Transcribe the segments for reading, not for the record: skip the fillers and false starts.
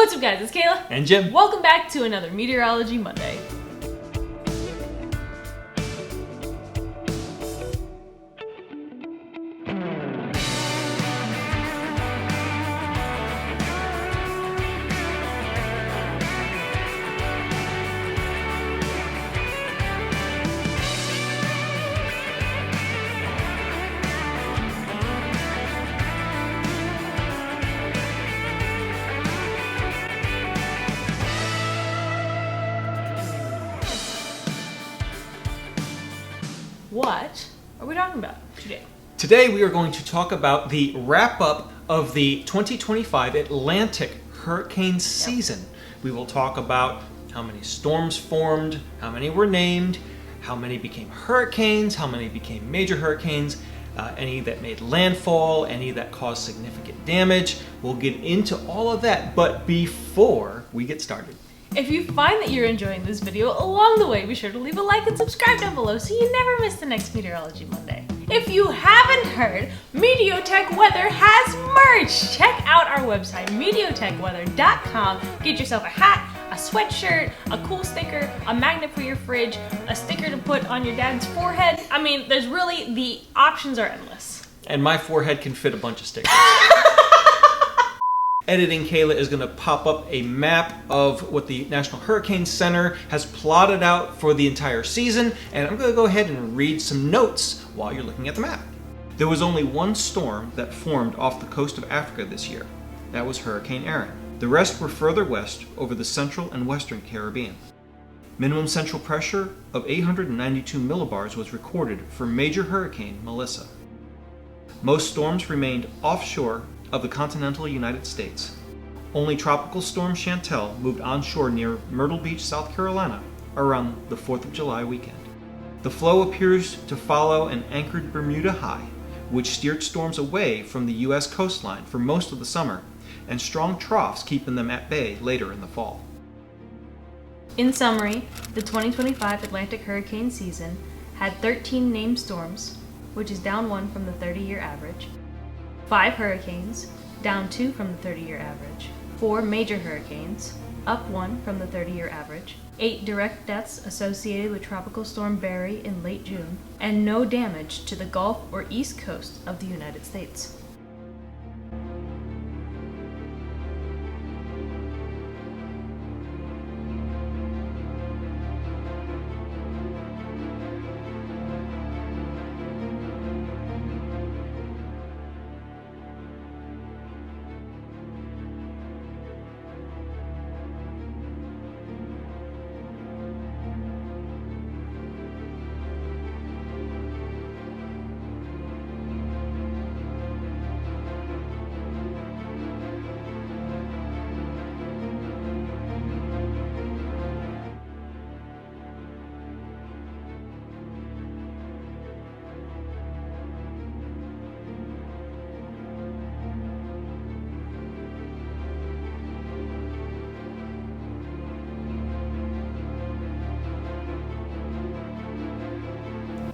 What's up, guys? It's Kayla. And Jim. Welcome back to another Meteorology Monday. What are we talking about today? Today we are going to talk about the wrap-up of the 2025 Atlantic hurricane season. We will talk about how many storms formed, how many were named, how many became hurricanes, how many became major hurricanes, any that made landfall, any that caused significant damage. We'll get into all of that, but before we get started, if you find that you're enjoying this video along the way, be sure to leave a like and subscribe down below so you never miss the next Meteorology Monday. If you haven't heard, Meteotech Weather has merch! Check out our website, meteotechweather.com. Get yourself a hat, a sweatshirt, a cool sticker, a magnet for your fridge, a sticker to put on your dad's forehead. I mean, the options are endless. and my forehead can fit a bunch of stickers. Editing Kayla is going to pop up a map of what the National Hurricane Center has plotted out for the entire season, and I'm going to go ahead and read some notes while you're looking at the map. There was only one storm that formed off the coast of Africa this year. That was Hurricane Erin. The rest were further west over the central and western Caribbean. Minimum central pressure of 892 millibars was recorded for major hurricane Melissa. Most storms remained offshore of the continental United States. Only Tropical Storm Chantel moved onshore near Myrtle Beach, South Carolina, around the 4th of July weekend. The flow appears to follow an anchored Bermuda high, which steered storms away from the U.S. coastline for most of the summer, and strong troughs keeping them at bay later in the fall. In summary, the 2025 Atlantic hurricane season had 13 named storms, which is down 1 from the 30-year average, 5 hurricanes, down 2 from the 30-year average, 4 major hurricanes, up 1 from the 30-year average, 8 direct deaths associated with Tropical Storm Barry in late June, and no damage to the Gulf or East Coast of the United States.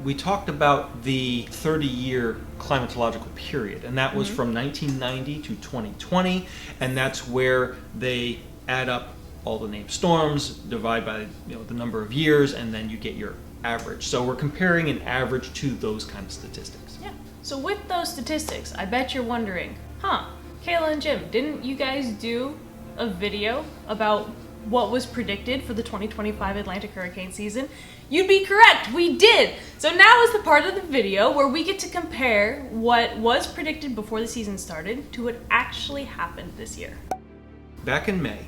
We talked about the 30-year climatological period, and that was from 1990 to 2020, and that's where they add up all the named storms, divide by the number of years, and then you get your average. So we're comparing an average to those kind of statistics. Yeah. So with those statistics, I bet you're wondering, Kayla and Jim, didn't you guys do a video about what was predicted for the 2025 Atlantic hurricane season? You'd be correct, we did! So now is the part of the video where we get to compare what was predicted before the season started to what actually happened this year. Back in May,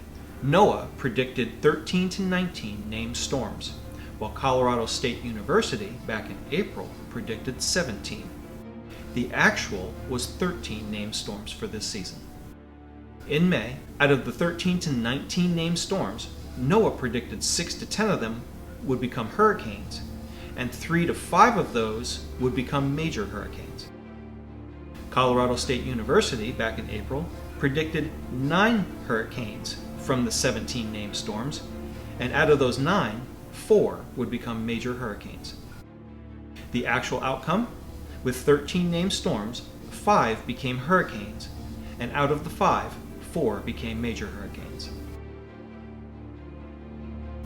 NOAA predicted 13 to 19 named storms, while Colorado State University back in April predicted 17. The actual was 13 named storms for this season. In May, out of the 13 to 19 named storms, NOAA predicted 6 to 10 of them would become hurricanes, and 3 to 5 of those would become major hurricanes. Colorado State University, back in April, predicted 9 hurricanes from the 17 named storms, and out of those 9, 4 would become major hurricanes. The actual outcome? With 13 named storms, 5 became hurricanes, and out of the 5, 4 became major hurricanes.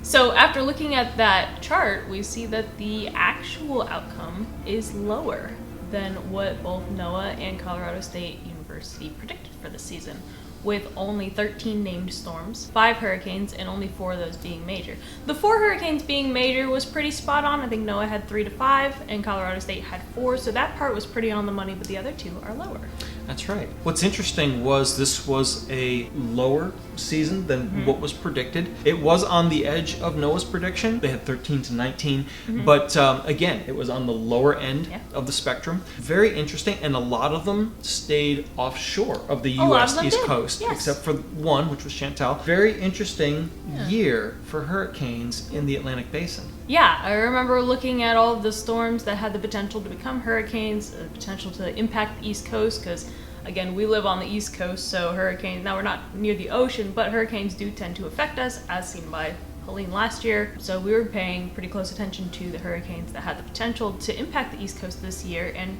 So after looking at that chart, we see that the actual outcome is lower than what both NOAA and Colorado State University predicted for the season, with only 13 named storms, 5 hurricanes, and only 4 of those being major. The 4 hurricanes being major was pretty spot on. I think NOAA had 3 to 5 and Colorado State had 4, so that part was pretty on the money, but the other 2 are lower. That's right. What's interesting was this was a lower season than what was predicted. It was on the edge of NOAA's prediction. They had 13 to 19, but again, it was on the lower end of the spectrum. Very interesting, and a lot of them stayed offshore of the U.S. East Coast, except for one, which was Chantal. Very interesting year for hurricanes in the Atlantic Basin. Yeah, I remember looking at all of the storms that had the potential to become hurricanes, the potential to impact the East Coast, because again, we live on the East Coast, so hurricanes, now we're not near the ocean, but hurricanes do tend to affect us, as seen by Helene last year. So we were paying pretty close attention to the hurricanes that had the potential to impact the East Coast this year, and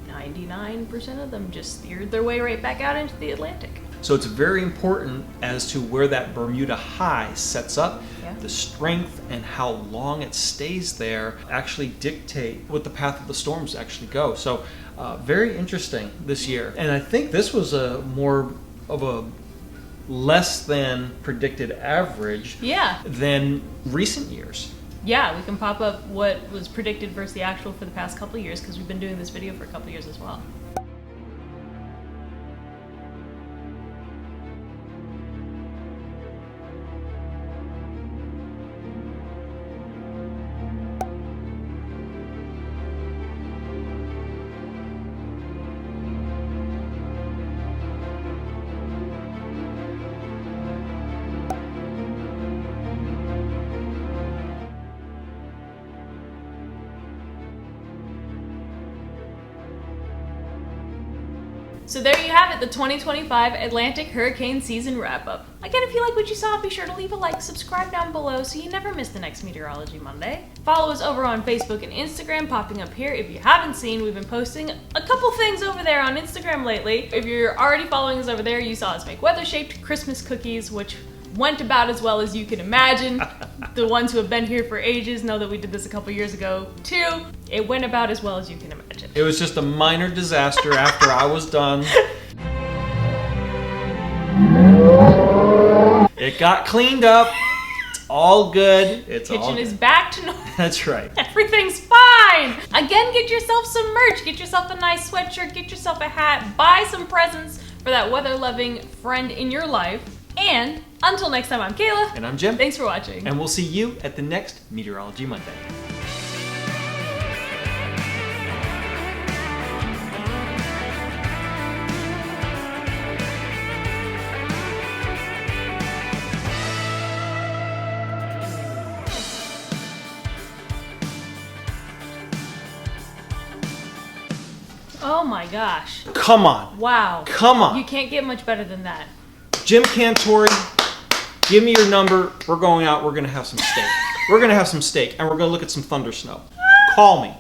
99% of them just steered their way right back out into the Atlantic. So it's very important as to where that Bermuda high sets up. The strength and how long it stays there actually dictate what the path of the storms actually go. So very interesting this year. And I think this was a more of a less than predicted average than recent years. Yeah, we can pop up what was predicted versus the actual for the past couple of years, because we've been doing this video for a couple of years as well. So there you have it, the 2025 Atlantic Hurricane Season Wrap-Up. Again, if you like what you saw, be sure to leave a like, subscribe down below so you never miss the next Meteorology Monday. Follow us over on Facebook and Instagram, popping up here. If you haven't seen, we've been posting a couple things over there on Instagram lately. If you're already following us over there, you saw us make weather-shaped Christmas cookies, which went about as well as you can imagine. The ones who have been here for ages know that we did this a couple years ago too. It went about as well as you can imagine. It was just a minor disaster after I was done. It got cleaned up. It's all good. It's all Kitchen good. is back to normal. That's right. Everything's fine. Again, get yourself some merch. Get yourself a nice sweatshirt. Get yourself a hat. Buy some presents for that weather-loving friend in your life. And until next time, I'm Kayla. And I'm Jim. Thanks for watching. And we'll see you at the next Meteorology Monday. Oh my gosh. Come on. Wow. Come on. You can't get much better than that. Jim Cantori, give me your number. We're going out. We're going to have some steak. We're going to have some steak, and we're going to look at some thunder snow. Call me.